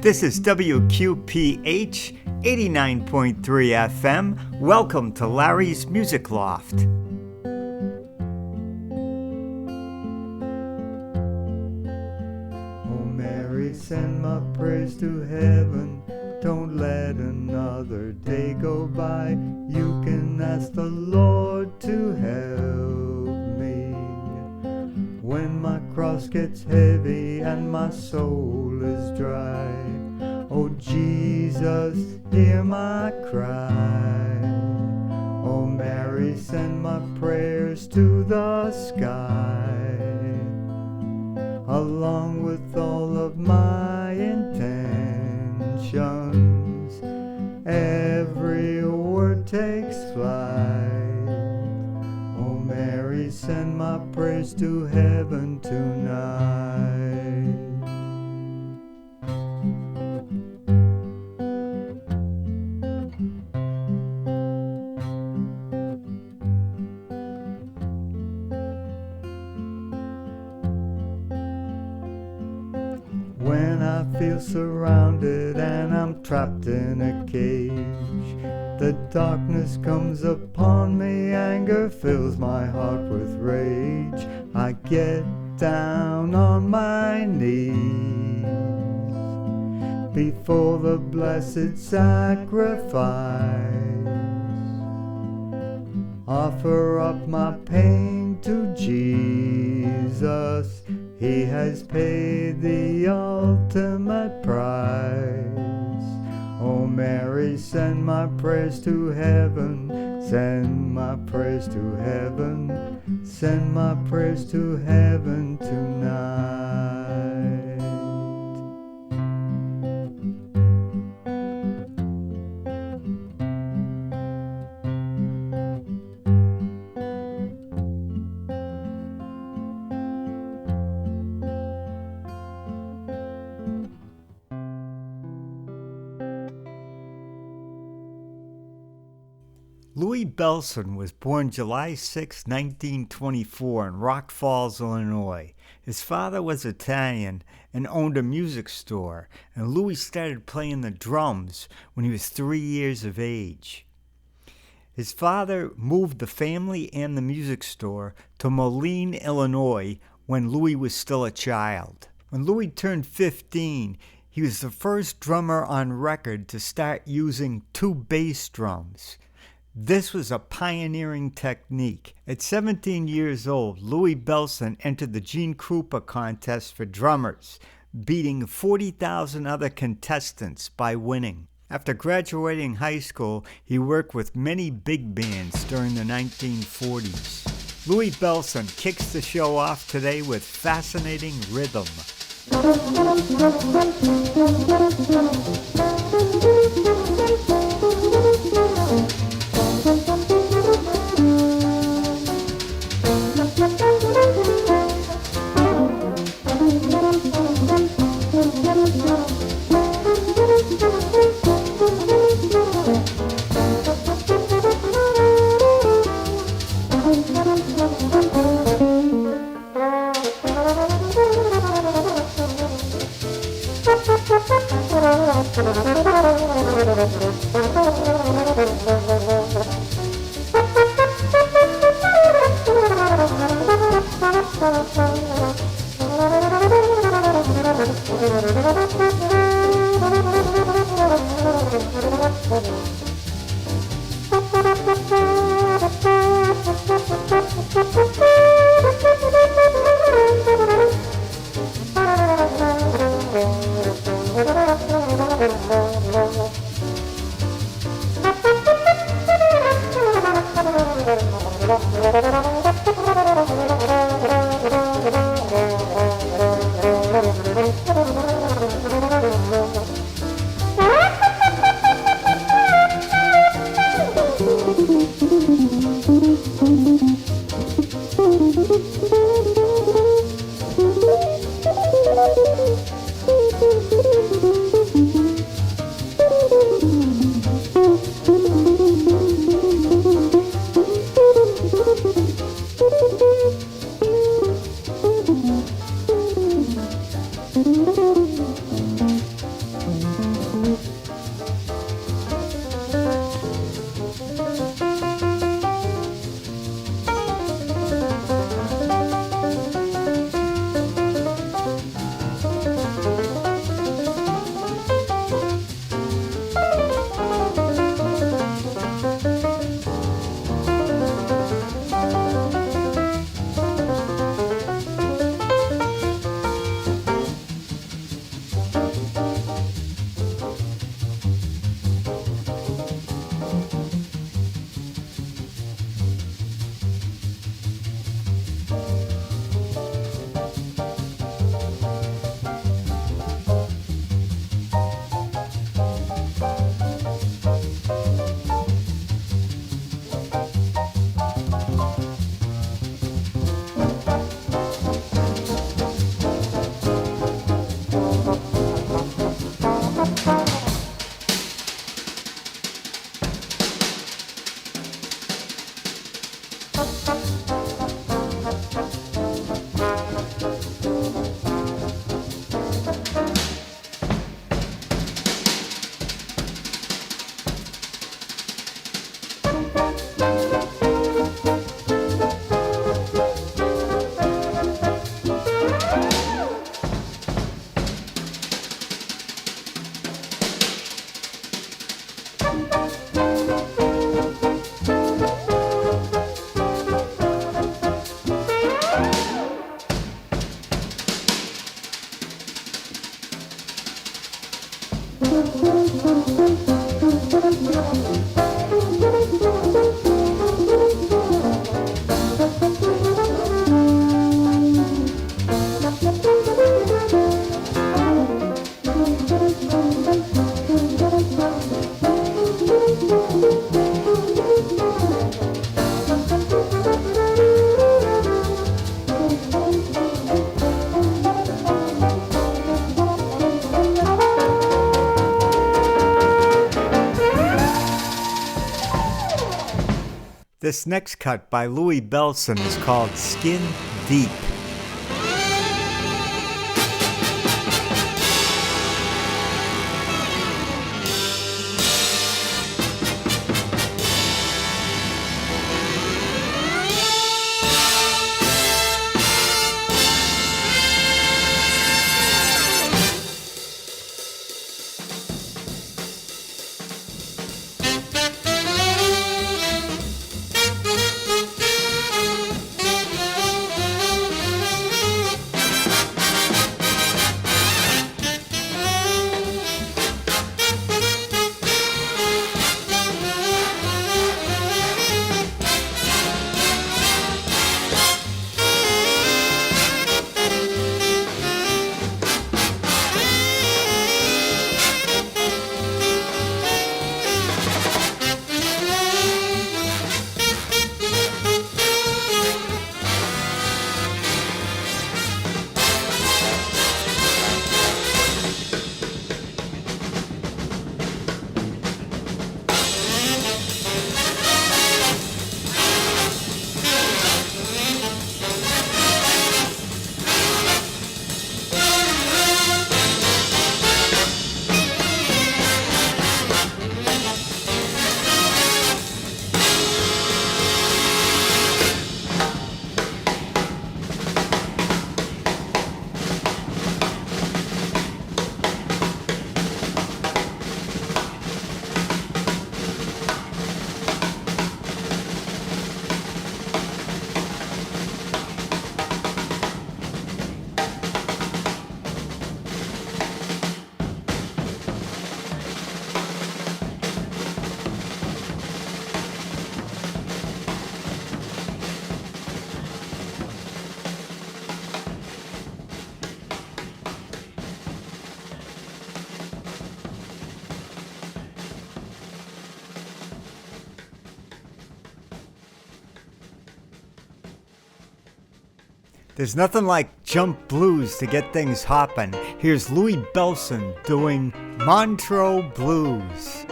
This is WQPH 89.3 FM. Welcome to Larry's Music Loft. Oh Mary, send my prayers to heaven. Don't let another day go by. You can ask the Lord to help me when my cross gets heavy and my soul is dry. Oh Jesus, hear my cry. Oh Mary, send my prayers to the sky, along with all of my intentions. Every word takes flight. Oh Mary, send my prayers to heaven tonight. When I feel surrounded and I'm trapped in a cage, the darkness comes upon me, anger fills my heart with rage. I get down on my knees before the blessed sacrifice, offer up my pain to Jesus. He has paid the ultimate price. Oh Mary, send my prayers to heaven. Send my prayers to heaven. Send my prayers to heaven tonight. Louie Bellson was born July 6, 1924 in Rock Falls, Illinois. His father was Italian and owned a music store, and Louie started playing the drums when he was 3 years of age. His father moved the family and the music store to Moline, Illinois when Louie was still a child. When Louie turned 15, he was the first drummer on record to start using two bass drums. This was a pioneering technique. At 17 years old, Louie Bellson entered the Gene Krupa contest for drummers, beating 40,000 other contestants by winning. After graduating high school, he worked with many big bands during the 1940s. Louie Bellson kicks the show off today with fascinating rhythm. This next cut by Louie Bellson is called Skin Deep. There's nothing like jump blues to get things hoppin'. Here's Louie Bellson doing Montreux Blues.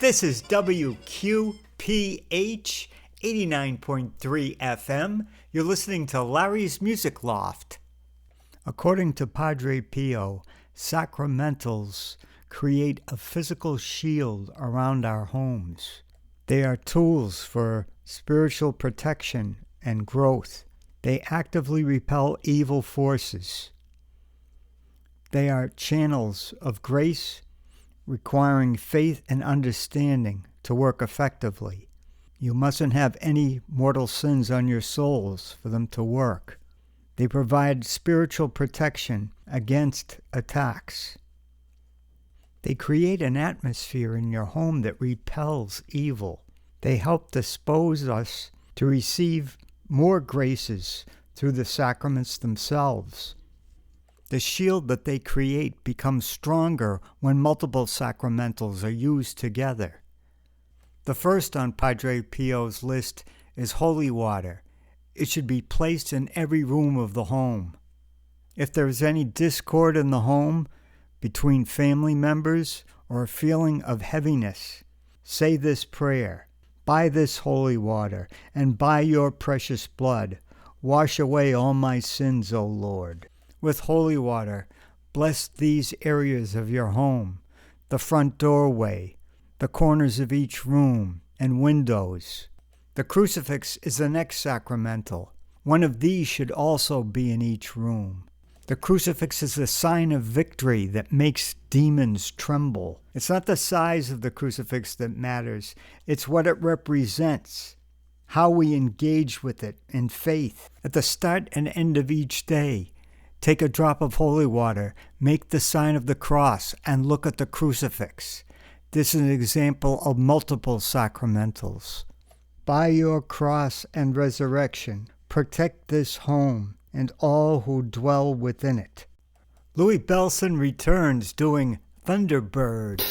This is WQPH 89.3 FM. You're listening to Larry's Music Loft. According to Padre Pio, sacramentals create a physical shield around our homes. They are tools for spiritual protection and growth. They actively repel evil forces. They are channels of grace, requiring faith and understanding to work effectively. You mustn't have any mortal sins on your souls for them to work. They provide spiritual protection against attacks. They create an atmosphere in your home that repels evil. They help dispose us to receive more graces through the sacraments themselves. The shield that they create becomes stronger when multiple sacramentals are used together. The first on Padre Pio's list is holy water. It should be placed in every room of the home. If there is any discord in the home between family members or a feeling of heaviness, say this prayer: by this holy water and by your precious blood, wash away all my sins, O Lord. With holy water, bless these areas of your home, the front doorway, the corners of each room, and windows. The crucifix is the next sacramental. One of these should also be in each room. The crucifix is a sign of victory that makes demons tremble. It's not the size of the crucifix that matters. It's what it represents, how we engage with it in faith. At the start and end of each day, take a drop of holy water, make the sign of the cross, and look at the crucifix. This is an example of multiple sacramentals. By your cross and resurrection, protect this home and all who dwell within it. Louie Bellson returns doing Thunderbird.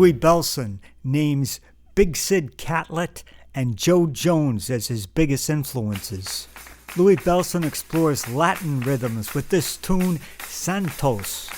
Louie Bellson names Big Sid Catlett and Joe Jones as his biggest influences. Louie Bellson explores Latin rhythms with this tune, Santos.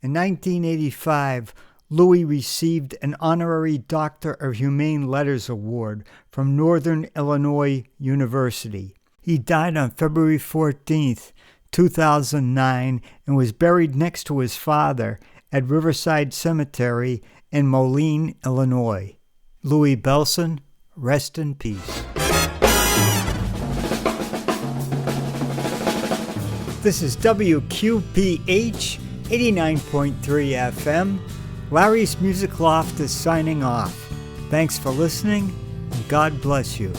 In 1985, Louie received an honorary Doctor of Humane Letters Award from Northern Illinois University. He died on February 14th, 2009, and was buried next to his father at Riverside Cemetery in Moline, Illinois. Louie Bellson, rest in peace. This is WQPH 89.3 FM. Larry's Music Loft is signing off. Thanks for listening, and God bless you.